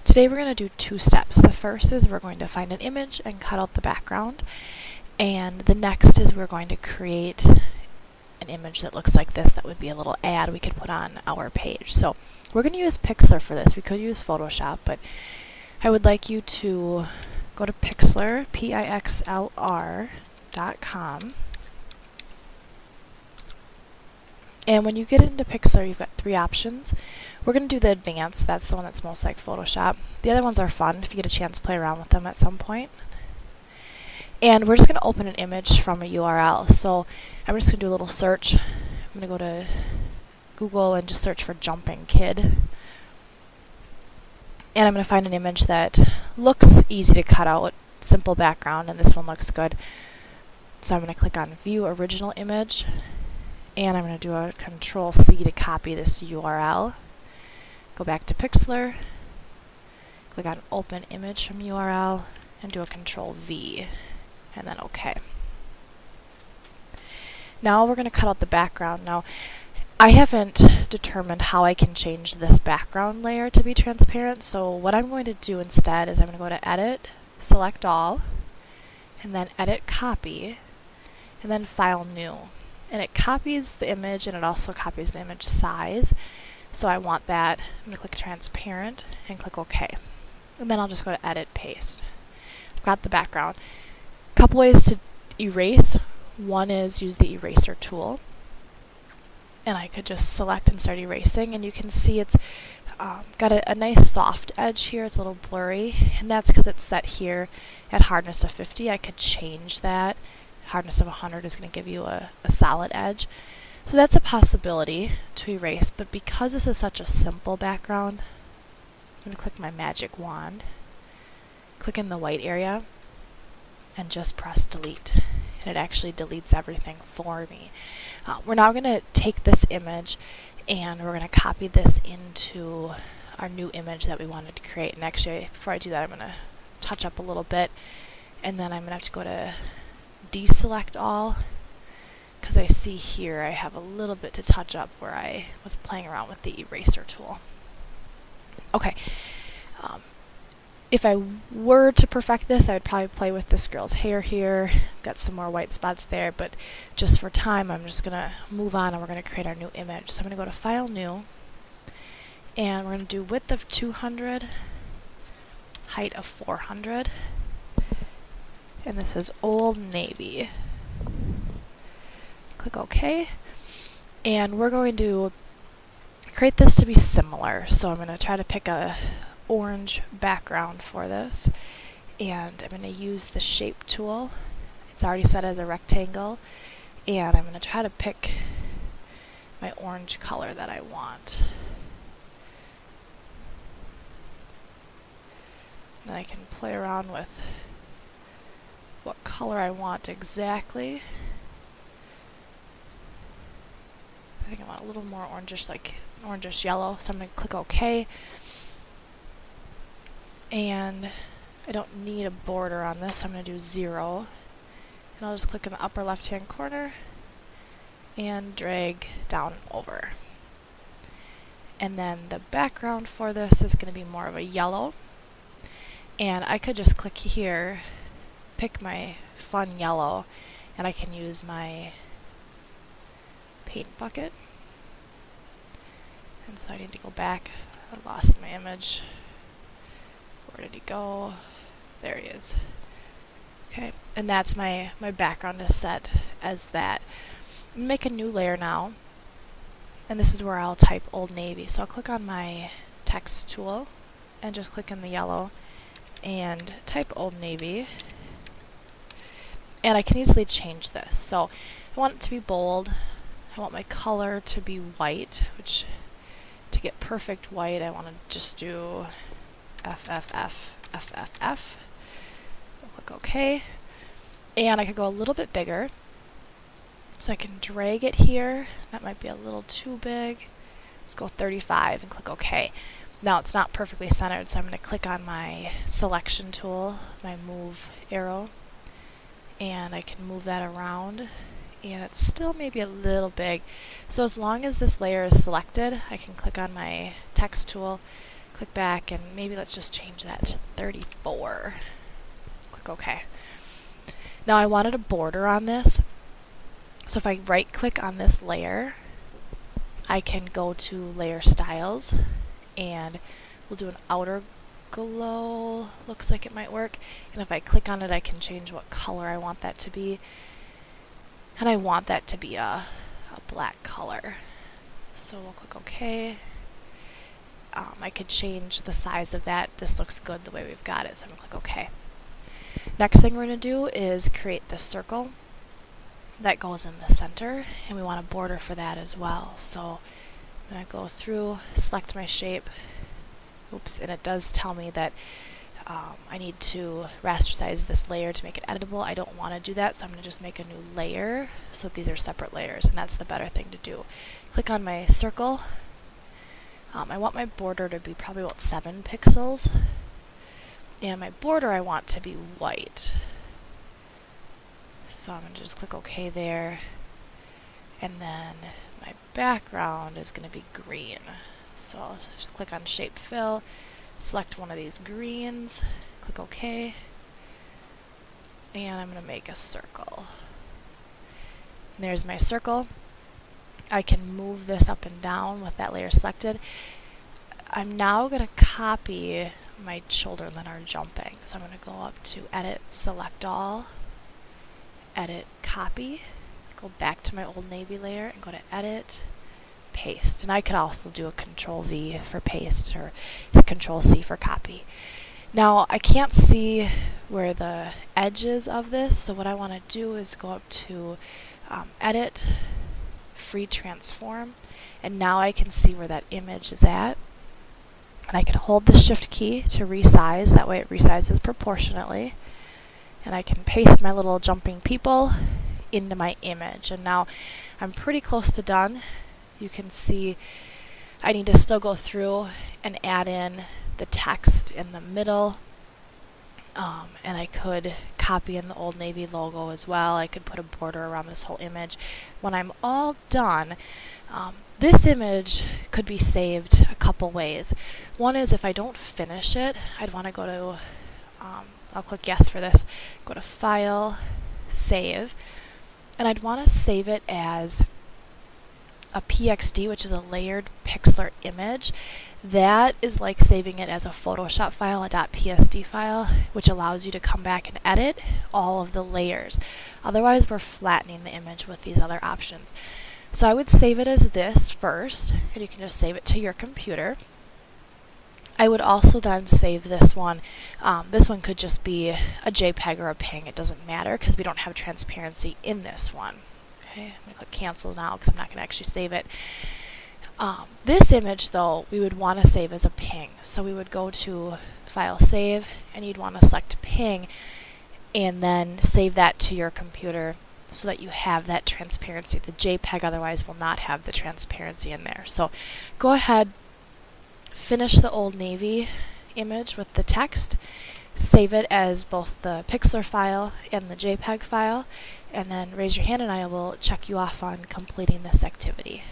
Today we're going to do two steps. The first is we're going to find an image and cut out the background, and the next is we're going to create an image that looks like this. That would be a little ad we could put on our page. So we're going to use Pixlr for this. We could use Photoshop, but I would like you to go to Pixlr, Pixlr.com. And when you get into Pixlr, you've got three options. We're going to do the advanced. That's the one that's most like Photoshop. The other ones are fun if you get a chance to play around with them at some point. And we're just going to open an image from a URL. So I'm just going to do a little search. I'm going to go to Google and just search for jumping kid. And I'm going to find an image that looks easy to cut out, simple background, and this one looks good. So I'm going to click on View Original Image. And I'm going to do a Control-C to copy this URL. Go back to Pixlr, click on Open Image from URL, and do a Control-V, and then OK. Now we're going to cut out the background. Now, I haven't determined how I can change this background layer to be transparent, so what I'm going to do instead is I'm going to go to Edit, Select All, and then Edit Copy, and then File New. And it copies the image, and it also copies the image size. So I want that. I'm going to click Transparent and click OK. And then I'll just go to Edit, Paste. I've got the background. A couple ways to erase. One is use the eraser tool. And I could just select and start erasing. And you can see it's got a nice soft edge here. It's a little blurry. And that's because it's set here at hardness of 50. I could change that. Hardness of 100 is going to give you a solid edge. So that's a possibility to erase, but because this is such a simple background, I'm going to click my magic wand, click in the white area, and just press delete. And it actually deletes everything for me. We're now going to take this image and we're going to copy this into our new image that we wanted to create. And actually, before I do that, I'm going to touch up a little bit, and then I'm going to have to go to deselect all, because I see here I have a little bit to touch up where I was playing around with the eraser tool. Okay, if I were to perfect this, I would probably play with this girl's hair here. Got some more white spots there, but just for time I'm just going to move on and we're going to create our new image. So I'm going to go to File, New, and we're going to do width of 200, height of 400. And this is Old Navy. Click OK. And we're going to create this to be similar. So I'm going to try to pick a orange background for this. And I'm going to use the Shape tool. It's already set as a rectangle. And I'm going to try to pick my orange color that I want. And I can play around with what color I want exactly. I think I want a little more orangish, like orangish yellow, so I'm going to click OK. And I don't need a border on this, so I'm going to do 0. And I'll just click in the upper left hand corner and drag down over. And then the background for this is going to be more of a yellow. And I could just click here, pick my fun yellow, and I can use my paint bucket. And so I need to go back. I lost my image. Where did he go? There he is. Okay, and that's my background is set as that. Make a new layer now, and this is where I'll type Old Navy. So I'll click on my text tool and just click in the yellow and type Old Navy. And I can easily change this. So I want it to be bold. I want my color to be white, which to get perfect white, I want to just do FFF. I'll click OK. And I could go a little bit bigger. So I can drag it here. That might be a little too big. Let's go 35 and click OK. Now it's not perfectly centered, so I'm going to click on my selection tool, my move arrow, and I can move that around, and it's still maybe a little big. So as long as this layer is selected, I can click on my text tool, Click back, and maybe let's just change that to 34. Click OK. Now I wanted a border on this, so if I right click on this layer, I can go to layer styles, and we'll do an outer glow. Looks like it might work. And if I click on it, I can change what color I want that to be. And I want that to be a black color. So we'll click OK. I could change the size of that. This looks good the way we've got it, so I'm going to click OK. Next thing we're going to do is create the circle that goes in the center, and we want a border for that as well. So I'm going to go through, select my shape. Oops, and it does tell me that I need to rasterize this layer to make it editable. I don't want to do that, so I'm going to just make a new layer so that these are separate layers, and that's the better thing to do. Click on my circle. I want my border to be probably about 7 pixels, and my border I want to be white. So I'm going to just click OK there, and then my background is going to be green. So I'll just click on Shape Fill, select one of these greens, click OK, and I'm going to make a circle. And there's my circle. I can move this up and down with that layer selected. I'm now going to copy my children that are jumping. So I'm going to go up to Edit, Select All, Edit, Copy, go back to my Old Navy layer and go to Edit, Paste. And I could also do a Control V for paste or Control C for copy. Now I can't see where the edges of this, so what I want to do is go up to Edit, Free Transform, and now I can see where that image is at. And I can hold the Shift key to resize, that way it resizes proportionately. And I can paste my little jumping people into my image. And now I'm pretty close to done. You can see I need to still go through and add in the text in the middle. And I could copy in the Old Navy logo as well. I could put a border around this whole image. When I'm all done, this image could be saved a couple ways. One is if I don't finish it, I'd want to go to, I'll click yes for this, go to File, Save, and I'd want to save it as a PXD, which is a layered Pixlr image. That is like saving it as a Photoshop file, a .psd file, which allows you to come back and edit all of the layers. Otherwise, we're flattening the image with these other options. So I would save it as this first, and you can just save it to your computer. I would also then save this one. This one could just be a JPEG or a PNG. It doesn't matter because we don't have transparency in this one. Okay, I'm going to click cancel now because I'm not going to actually save it. This image, though, we would want to save as a PNG. So we would go to File, Save, and you'd want to select PNG, and then save that to your computer so that you have that transparency. The JPEG otherwise will not have the transparency in there. So go ahead, finish the Old Navy image with the text, save it as both the Pixlr file and the JPEG file, and then raise your hand and I will check you off on completing this activity.